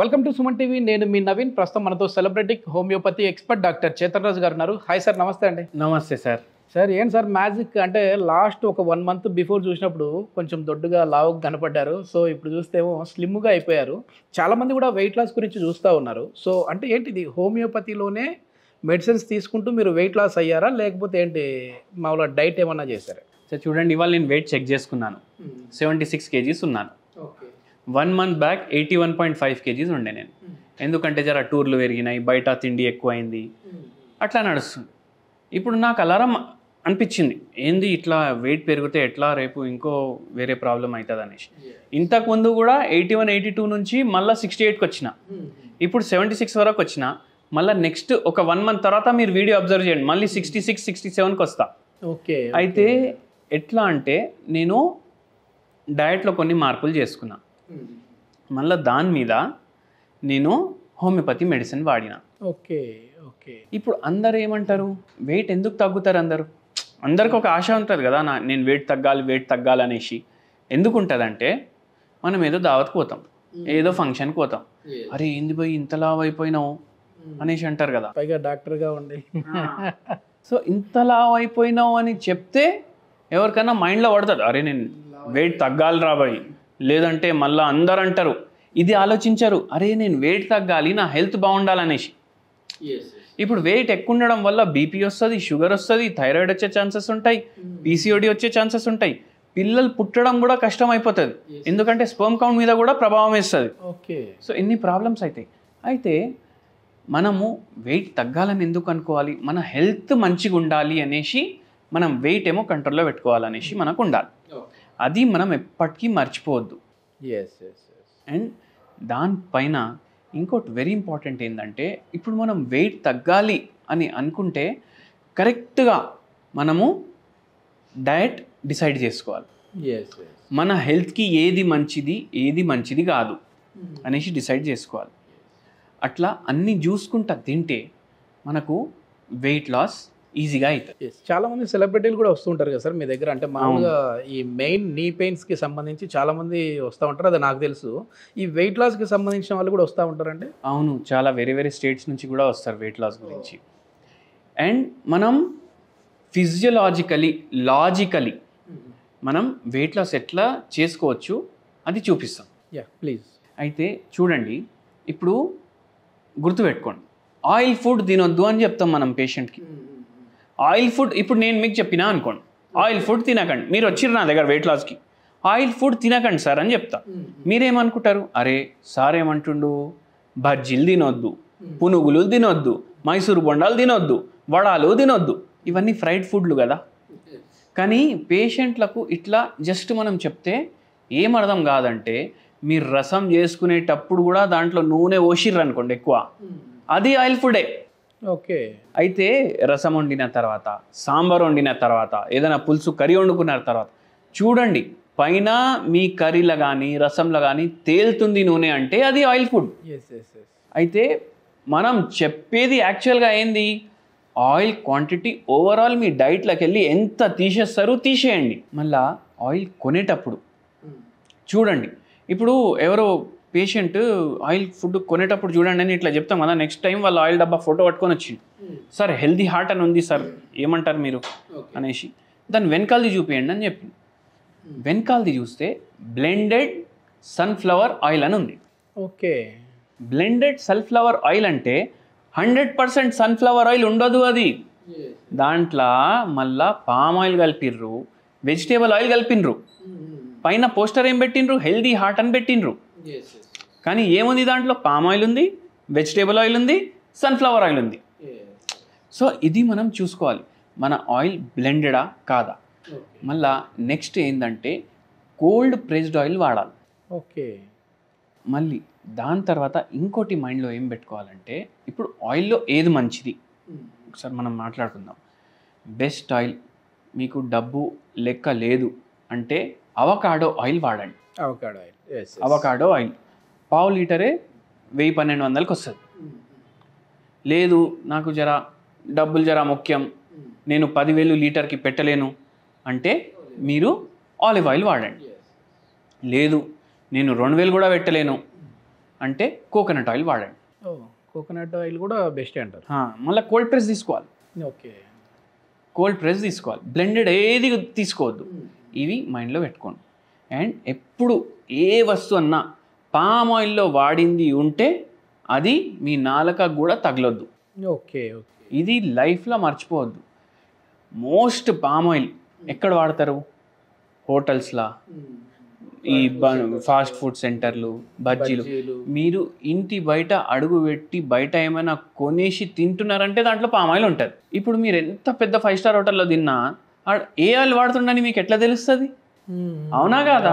Welcome to Suman TV. నేను మీ నవీన్. ప్రస్తుతం మనతో celebrity homeopathy expert doctor Chetan Raju garu ఉన్నారు. హాయ్ సార్, నమస్తే అండి. నమస్తే సార్. సార్ ఏంటి సార్ మ్యాజిక్ అంటే లాస్ట్ ఒక 1 month బిఫోర్ చూసినప్పుడు కొంచెం దొడ్డుగా లావుగా కనపడ్డారు. సో ఇప్పుడు చూస్తేమో స్లిమ్గా అయిపోయారు. చాలామంది కూడా వెయిట్ లాస్ గురించి చూస్తూ ఉన్నారు. సో అంటే ఏంటిది, హోమియోపతిలోనే మెడిసిన్స్ తీసుకుంటూ మీరు వెయిట్ లాస్ అయ్యారా, లేకపోతే ఏంటి మామూలుగా డైట్ ఏమన్నా చేశారా? సార్ చూడండి, ఇవాళ నేను వెయిట్ చెక్ చేసుకున్నాను. 76 kgs ఉన్నాను. 1 month బ్యాక్ 81.5 kgs ఉండే నేను. ఎందుకంటే జర టూర్లు పెరిగినాయి, బయట తిండి ఎక్కువైంది, అట్లా నడుస్తుంది. ఇప్పుడు నాకు అలారం అనిపించింది, ఏంది ఇట్లా వెయిట్ పెరిగితే ఎట్లా, రేపు ఇంకో వేరే ప్రాబ్లం అవుతుంది అనేసి. ఇంతకుముందు కూడా 81, 82 నుంచి మళ్ళీ 68కి వచ్చిన, ఇప్పుడు 76 వరకు వచ్చిన. మళ్ళీ నెక్స్ట్ ఒక 1 month తర్వాత మీరు వీడియో అబ్జర్వ్ చేయండి, మళ్ళీ 66, 67కి వస్తా. ఓకే. అయితే ఎట్లా అంటే నేను డయట్లో కొన్ని మార్పులు చేసుకున్నా, మళ్ళీ దాని మీద నేను హోమియోపతి మెడిసిన్ వాడిన. Okay okay. ఇప్పుడు అందరు ఏమంటారు, వెయిట్ ఎందుకు తగ్గుతారు అందరికి ఒక ఆశ ఉంటుంది కదా, నేను వెయిట్ తగ్గాలి అనేసి. ఎందుకు ఉంటుందంటే మనం ఏదో దావత్కి పోతాం, ఏదో ఫంక్షన్కి పోతాం, అరే ఏంది పోయి ఇంత లావ్ అయిపోయినావు అనేసి అంటారు కదా, పైగా డాక్టర్గా ఉండి. సో ఇంత లావ్ అయిపోయినావు అని చెప్తే ఎవరికైనా మైండ్లో పడుతుంది, అరే నేను వెయిట్ తగ్గాలి రాబోయి, లేదంటే మళ్ళీ అందరు అంటారు. ఇది ఆలోచించరు, అరే నేను వెయిట్ తగ్గాలి, నా హెల్త్ బాగుండాలనేసి. ఇప్పుడు వెయిట్ ఎక్కువ ఉండడం వల్ల బీపీ వస్తుంది, షుగర్ వస్తుంది, థైరాయిడ్ వచ్చే ఛాన్సెస్ ఉంటాయి, పీసీఓడి వచ్చే ఛాన్సెస్ ఉంటాయి, పిల్లలు పుట్టడం కూడా కష్టం అయిపోతుంది, ఎందుకంటే స్పెర్మ్ కౌంట్ మీద కూడా ప్రభావం వేస్తుంది. ఓకే. సో ఇన్ని ప్రాబ్లమ్స్ అవుతాయి. అయితే మనము వెయిట్ తగ్గాలని ఎందుకు అనుకోవాలి, మన హెల్త్ మంచిగా ఉండాలి అనేసి మనం వెయిట్ ఏమో కంట్రోల్లో పెట్టుకోవాలనేసి మనకు ఉండాలి. అది మనం ఎప్పటికీ మర్చిపోవద్దు. అండ్ దానిపైన ఇంకోటి వెరీ ఇంపార్టెంట్ ఏంటంటే, ఇప్పుడు మనం వెయిట్ తగ్గాలి అని అనుకుంటే కరెక్ట్గా మనము డయట్ డిసైడ్ చేసుకోవాలి. మన హెల్త్కి ఏది మంచిది కాదు అనేసి డిసైడ్ చేసుకోవాలి. అట్లా అన్నీ చూసుకుంటా తింటే మనకు వెయిట్ లాస్ ఈజీగా అవుతుంది. చాలామంది సెలబ్రిటీలు కూడా వస్తూ ఉంటారు కదా సార్ మీ దగ్గర. అంటే మామూలుగా ఈ మెయిన్ నీ పెయిన్స్కి సంబంధించి చాలామంది వస్తూ ఉంటారు, అది నాకు తెలుసు. ఈ వెయిట్ లాస్కి సంబంధించిన వాళ్ళు కూడా వస్తూ ఉంటారండి? అవును, చాలా వేరే స్టేట్స్ నుంచి కూడా వస్తారు వెయిట్ లాస్ గురించి. అండ్ మనం లాజికలీ మనం వెయిట్ లాస్ ఎట్లా చేసుకోవచ్చు అది చూపిస్తాం. ప్లీజ్. అయితే చూడండి, ఇప్పుడు గుర్తుపెట్టుకోండి, ఆయిల్ ఫుడ్ తినొద్దు అని చెప్తాం మనం పేషెంట్కి. ఆయిల్ ఫుడ్, ఇప్పుడు నేను మీకు చెప్పినా అనుకోండి, ఆయిల్ ఫుడ్ తినకండి, మీరు వచ్చిర్రు నా దగ్గర వెయిట్ లాస్కి, ఆయిల్ ఫుడ్ తినకండి సార్ అని చెప్తా. మీరేమనుకుంటారు, అరే సార్ ఏమంటుండు, బజ్జీలు తినొద్దు, పునుగులు తినొద్దు, మైసూరు బొండాలు తినొద్దు, వడాలు తినొద్దు, ఇవన్నీ ఫ్రైడ్ ఫుడ్లు కదా. కానీ పేషెంట్లకు ఇట్లా జస్ట్ మనం చెప్తే ఏమర్థం కాదంటే, మీరు రసం చేసుకునేటప్పుడు కూడా దాంట్లో నూనె పోసిర్రు అనుకోండి ఎక్కువ, అది ఆయిల్ ఫుడే. ఓకే. అయితే రసం వండిన తర్వాత, సాంబార్ వండిన తర్వాత, ఏదైనా పులుసు కర్రీ వండుకున్న తర్వాత చూడండి, పైన మీ కర్రీలో కానీ రసంలో కానీ తేలుతుంది నూనె, అంటే అది ఆయిల్ ఫుడ్. అయితే మనం చెప్పేది యాక్చువల్గా ఏంది, ఆయిల్ క్వాంటిటీ ఓవరాల్ మీ డైట్లోకి వెళ్ళి ఎంత తీసేస్తారో తీసేయండి. మళ్ళా ఆయిల్ కొనేటప్పుడు చూడండి, ఇప్పుడు ఎవరో పేషెంట్ ఆయిల్ ఫుడ్ కొనేటప్పుడు చూడండి అని ఇట్లా చెప్తాం కదా, నెక్స్ట్ టైం వాళ్ళ ఆయిల్ డబ్బా ఫోటో పట్టుకొని వచ్చింది, సార్ హెల్దీ హార్ట్ అని ఉంది సార్, ఏమంటారు మీరు అనేసి, దాన్ని వెనకాలది చూపించండి అని చెప్పింది. వెనకాలది చూస్తే బ్లెండెడ్ సన్ఫ్లవర్ ఆయిల్ అని ఉంది. ఓకే. బ్లెండెడ్ సన్ఫ్లవర్ ఆయిల్ అంటే 100% సన్ఫ్లవర్ ఆయిల్ ఉండదు, అది దాంట్లో మళ్ళా పామ్ ఆయిల్ కలిపిర్రు, వెజిటేబుల్ ఆయిల్ కలిపినరు, పైన పోస్టర్ ఏం పెట్టినరు, హెల్దీ హార్ట్ అని పెట్టినరు. కానీ ఏముంది దాంట్లో, పామ్ ఆయిల్ ఉంది, వెజిటేబుల్ ఆయిల్ ఉంది, సన్ఫ్లవర్ ఆయిల్ ఉంది. సో ఇది మనం చూసుకోవాలి, మన ఆయిల్ బ్లెండెడా కాదా. మళ్ళా నెక్స్ట్ ఏంటంటే కోల్డ్ ప్రెస్డ్ ఆయిల్ వాడాలి. ఓకే. మళ్ళీ దాని తర్వాత ఇంకోటి మైండ్లో ఏం పెట్టుకోవాలంటే, ఇప్పుడు ఆయిల్లో ఏది మంచిది ఒకసారి మనం మాట్లాడుకుందాం. బెస్ట్ ఆయిల్, మీకు డబ్బు లెక్క లేదు అంటే అవకాడో ఆయిల్ వాడండి. అవకాడో ఆయిల్ పావు లీటరే 1000-1200కి వస్తుంది. లేదు నాకు డబ్బులు ముఖ్యం, నేను 10,000 లీటర్కి పెట్టలేను అంటే మీరు ఆలివ్ ఆయిల్ వాడండి. లేదు నేను 2000 కూడా పెట్టలేను అంటే కోకోనట్ ఆయిల్ వాడండి. కోకోనట్ ఆయిల్ కూడా బెస్ట్ అంటారు. మళ్ళీ కోల్డ్ ప్రెస్ తీసుకోవాలి. ఓకే. కోల్డ్ ప్రెస్ తీసుకోవాలి, బ్లెండెడ్ ఏది తీసుకోవద్దు. ఇవి మైండ్లో పెట్టుకోండి. అండ్ ఎప్పుడు ఏ వస్తువు అన్నా పామ్ ఆయిల్లో వాడింది ఉంటే అది మీ నాలుకకు కూడా తగలొద్దు. ఓకే. ఇది లైఫ్లో మర్చిపోవద్దు. మోస్ట్ పామ్ ఆయిల్ ఎక్కడ వాడతారు? హోటల్స్లా, ఈ ఫాస్ట్ ఫుడ్ సెంటర్లు, బజ్జీలు. మీరు ఇంటి బయట అడుగు పెట్టి బయట ఏమైనా కొనేసి తింటున్నారంటే దాంట్లో పామ్ ఆయిల్ ఉంటుంది. ఇప్పుడు మీరు ఎంత పెద్ద 5 స్టార్ హోటల్లో తిన్నా ఏ ఆయిల్ వాడుతుండని మీకు ఎట్లా తెలుస్తుంది? అవునా కాదా?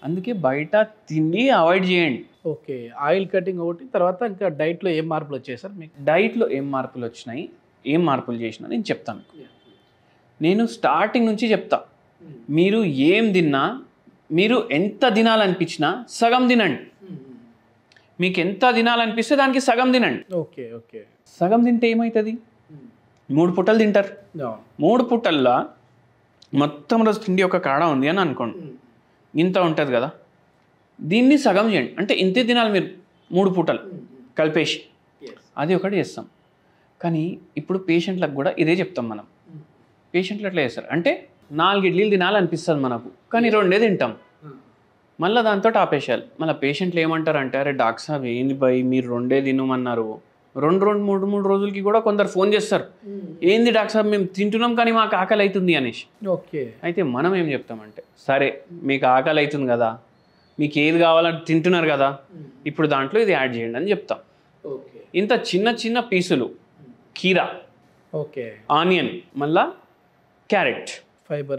అందుకే బయట తిండి అవాయిడ్ చేయండి. ఓకే. ఆయిల్ కటింగ్ ఒకటి, తర్వాత ఇంకా డైట్లో ఏం మార్పులు వచ్చాయి సార్ మీకు? డైట్లో ఏం మార్పులు వచ్చినాయి, ఏం మార్పులు చేసినా నేను చెప్తాను. నేను స్టార్టింగ్ నుంచి చెప్తా. మీరు ఏం తిన్నా, మీరు ఎంత తినాలనిపించినా సగం తినండి. మీకు ఎంత తినాలనిపిస్తే దానికి సగం తినండి. ఓకే. ఓకే. సగం తింటే ఏమవుతుంది? 3 పూటలు తింటారు. 3 పూటల్లో మొత్తం రోజు తిండి ఒక కాడ ఉంది అని అనుకోండి, ఇంత ఉంటుంది కదా, దీన్ని సగం చేయండి. అంటే ఇంతే తినాలి మీరు 3 పూటలు కలిపేసి. అది ఒకటి చేస్తాం. కానీ ఇప్పుడు పేషెంట్లకు కూడా ఇదే చెప్తాం మనం. పేషెంట్లు ఎట్లా చేస్తారు అంటే 4 ఇడ్లీలు తినాలనిపిస్తుంది మనకు, కానీ 2 తింటాం. మళ్ళీ దాంతో ఆపేసేయాలి. మళ్ళీ పేషెంట్లు ఏమంటారంటే, అరే డాక్టర్ సాబ్ ఏంది భయ్ మీరు 2 తినమన్నారు. 2-3 రోజులకి కూడా కొందరు ఫోన్ చేస్తారు, ఏంది డాక్టర్ సాబ్ మేము తింటున్నాం కానీ మాకు ఆకలి అవుతుంది అనేసి. ఓకే. అయితే మనం ఏం చెప్తామంటే, సరే మీకు ఆకలి అవుతుంది కదా, మీకు ఏది కావాలంటే తింటున్నారు కదా, ఇప్పుడు దాంట్లో ఇది యాడ్ చేయండి అని చెప్తాం. ఇంత చిన్న చిన్న పీసులు కీరా, ఓకే, ఆనియన్, మళ్ళా carrot, fibre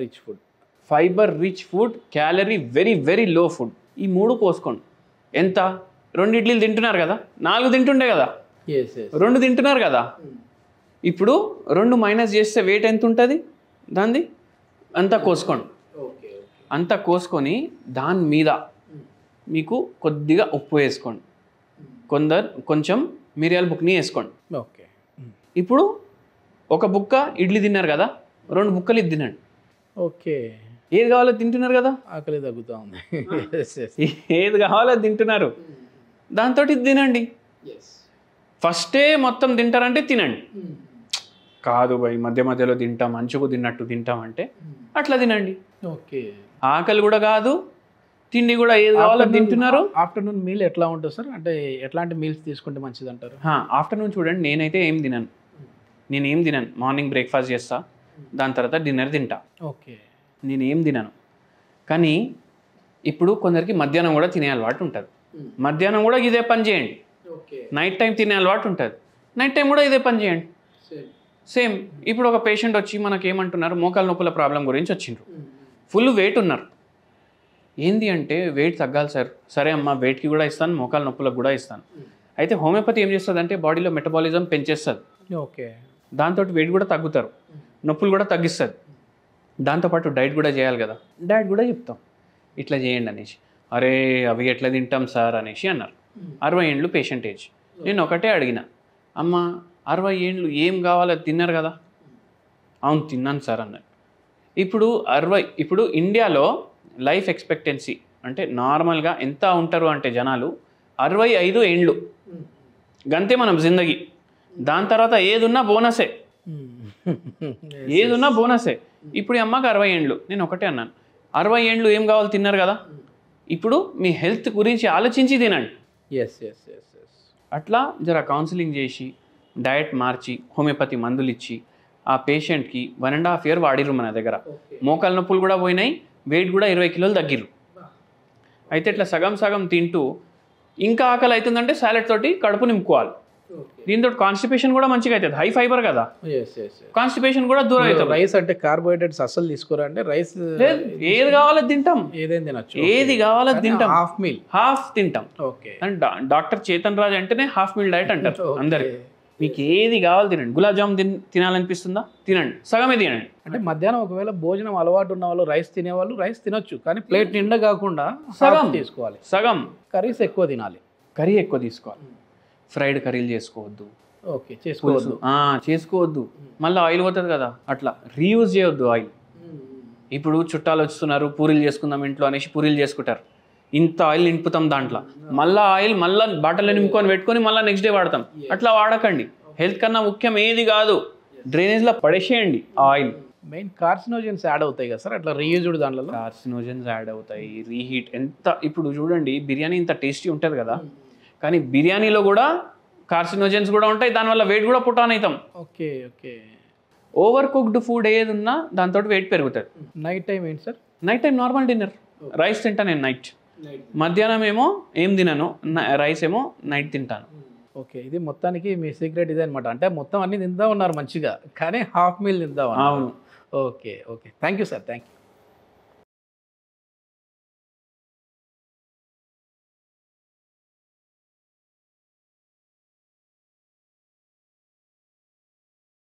rich food, calorie very very low food. ఈ 3 పోసుకోండి. ఎంత? 2 ఇడ్లీలు తింటున్నారు కదా, 4 తింటుండే కదా, 2 తింటున్నారు కదా. ఇప్పుడు 2 మైనస్ చేస్తే వెయిట్ ఎంత ఉంటుంది దాన్ని? అంతా కోసుకోండి. అంతా కోసుకొని దాని మీద మీకు కొద్దిగా ఉప్పు వేసుకోండి, కొంచెం మిరియాల బుక్ని వేసుకోండి. ఓకే. ఇప్పుడు ఒక బుక్క ఇడ్లీ తిన్నారు కదా, 2 బుక్కలు ఇది తినండి. ఓకే. ఏది కావాలో తింటున్నారు కదా, ఆకలి తగ్గుతూ ఉంది. ఏది కావాలో తింటున్నారు, దాంతో ఇది తినండి. ఫస్టే మొత్తం తింటారంటే తినండి. కాదు భయ్ మధ్య మధ్యలో తింటాం, మంచుకు తిన్నట్టు తింటాం అంటే అట్లా తినండి. ఓకే. ఆకలి కూడా కాదు, తిండి కూడా ఏది కావాలో తింటున్నారు. ఆఫ్టర్నూన్ మీల్ ఎట్లా ఉంటుంది సార్? అంటే ఎట్లాంటి మీల్స్ తీసుకుంటే మంచిది అంటారు? ఆఫ్టర్నూన్ చూడండి, నేనైతే ఏం తినను. మార్నింగ్ బ్రేక్ఫాస్ట్ చేస్తా, దాని తర్వాత డిన్నర్ తింటా. ఓకే. నేనేం తినను. కానీ ఇప్పుడు కొందరికి మధ్యాహ్నం కూడా తినే అలవాటు ఉంటుంది. మధ్యాహ్నం కూడా ఇదే పని చేయండి. నైట్ టైం తినే అలవాటు ఉంటుంది, నైట్ టైం కూడా ఇదే పని చేయండి. సేమ్. ఇప్పుడు ఒక పేషెంట్ వచ్చి మనకి ఏమంటున్నారు, మోకాల నొప్పుల ప్రాబ్లం గురించి వచ్చిండ్రు. ఫుల్ వెయిట్ ఉన్నారు. ఏంది అంటే వెయిట్ తగ్గాలి సార్. సరే అమ్మా, వెయిట్కి కూడా ఇస్తాను, మోకాల నొప్పులకు కూడా ఇస్తాను. అయితే హోమియోపతి ఏం చేస్తుంది అంటే బాడీలో మెటబాలిజం పెంచేస్తుంది. ఓకే. దాంతో వెయిట్ కూడా తగ్గుతారు, నొప్పులు కూడా తగ్గిస్తుంది. దాంతోపాటు డైట్ కూడా చేయాలి కదా, డైట్ కూడా చెప్తాం ఇట్లా చేయండి అనేసి. అరే అవి ఎట్లా తింటాం సార్ అనేసి అన్నారు. 60 ఏండ్లు పేషెంట్ ఏజ్. నేను ఒకటే అడిగిన, అమ్మ 60 ఏండ్లు ఏం కావాలో తిన్నారు కదా? అవును తిన్నాను సార్ అన్నారు. ఇప్పుడు ఇండియాలో లైఫ్ ఎక్స్పెక్టెన్సీ అంటే నార్మల్గా ఎంత ఉంటారు అంటే జనాలు 65 ఏండ్లు గంతే మనం జిందగీ. దాని తర్వాత ఏదున్నా బోనసే, ఏదున్నా బోనసే. ఇప్పుడు ఈ అమ్మకి 60 ఏండ్లు. నేను ఒకటే అన్నాను, 60 ఏండ్లు ఏం కావాలి తిన్నారు కదా, ఇప్పుడు మీ హెల్త్ గురించి ఆలోచించి తినండి. అట్లా జర కౌన్సిలింగ్ చేసి డయట్ మార్చి హోమియోపతి మందులు ఇచ్చి ఆ పేషెంట్కి 1.5 year వాడిర్రు మన దగ్గర. మోకాల నొప్పులు కూడా పోయినాయి, వెయిట్ కూడా 20 కిలోలు తగ్గిర్రు. అయితే ఇట్లా సగం సగం తింటూ ఇంకా ఆకలి అవుతుందంటే సాలెడ్ తోటి కడుపు నింపుకోవాలి. దీంతో కాన్స్టిపేషన్ కూడా మంచిగా అవుతుంది, హై ఫైబర్ కదా, కాన్స్టిపేషన్ కూడా దూరం అవుతుంది. రైస్ అంటే కార్బోహైడ్రేట్స్ అసలు తీసుకోరా అంటే రైస్ ఏది కావాలో తింటాం, ఏదైనా తినచ్చు, ఏది కావాలో తింటాం, హాఫ్ తింటాం. ఓకే. డాక్టర్ చేతన్ రాజ్ అంటేనే హాఫ్ మీల్ డైట్ అంటారు అందరికి. మీకు ఏది కావాలి తినండి. గులాబ్ జామ్ తినాలనిపిస్తుందా తినండి, సగమే తినండి. అంటే మధ్యాహ్నం ఒకవేళ భోజనం అలవాటు ఉన్న వాళ్ళు రైస్ తినేవాళ్ళు రైస్ తినొచ్చు, కానీ ప్లేట్ నిండా కాకుండా సగం తీసుకోవాలి. సగం. కర్రీస్ ఎక్కువ తినాలి, కర్రీ ఎక్కువ తీసుకోవాలి. ఫ్రైడ్ కర్రీలు చేసుకోవద్దు. ఓకే, చేసుకోవద్దు. మళ్ళీ ఆయిల్ పోతుంది కదా, అట్లా రీయూజ్ చేయొద్దు ఆయిల్. ఇప్పుడు చుట్టాలు వస్తున్నారు, పూరీలు చేసుకుందాం ఇంట్లో అనేసి పూరీలు చేసుకుంటారు. ఇంత ఆయిల్ నింపుతాం దాంట్లో, మళ్ళీ ఆయిల్ మళ్ళీ బాటిల్లో నింపుకొని పెట్టుకొని మళ్ళీ నెక్స్ట్ డే వాడతాం. అట్లా వాడకండి. హెల్త్ కన్నా ముఖ్యం ఏది కాదు, డ్రైనేజ్లో పడేసేయండి ఆయిల్. మెయిన్ కార్సినోజన్స్ యాడ్ అవుతాయి కదా సార్ అట్లా రీయూజ్డ్ దాంట్లో. కార్సినోజన్స్ యాడ్ అవుతాయి, రీహీట్. ఎంత ఇప్పుడు చూడండి, బిర్యానీ ఇంత టేస్టీ ఉంటుంది కదా, కానీ బిర్యానీలో కూడా కార్సినోజన్స్ కూడా ఉంటాయి, దానివల్ల వెయిట్ కూడా పుట్ ఆన్ అవుతాం. Okay okay. Over cooked food ఏది ఉన్నా దాంతో వెయిట్ పెరుగుతుంది. నైట్ టైం ఏంటి sir? Night time normal dinner, rice తింటాను నేను నైట్. మధ్యాహ్నం ఏమో ఏం తినను, రైస్ ఏమో నైట్ తింటాను. ఓకే, ఇది మొత్తానికి మీ సీక్రెట్ ఇదే అనమాట. అంటే మొత్తం అన్ని తిందా ఉన్నారు మంచిగా, కానీ హాఫ్ మీల్ తిందా ఉన్నారు. అవును. Okay okay, thank you sir, thank you.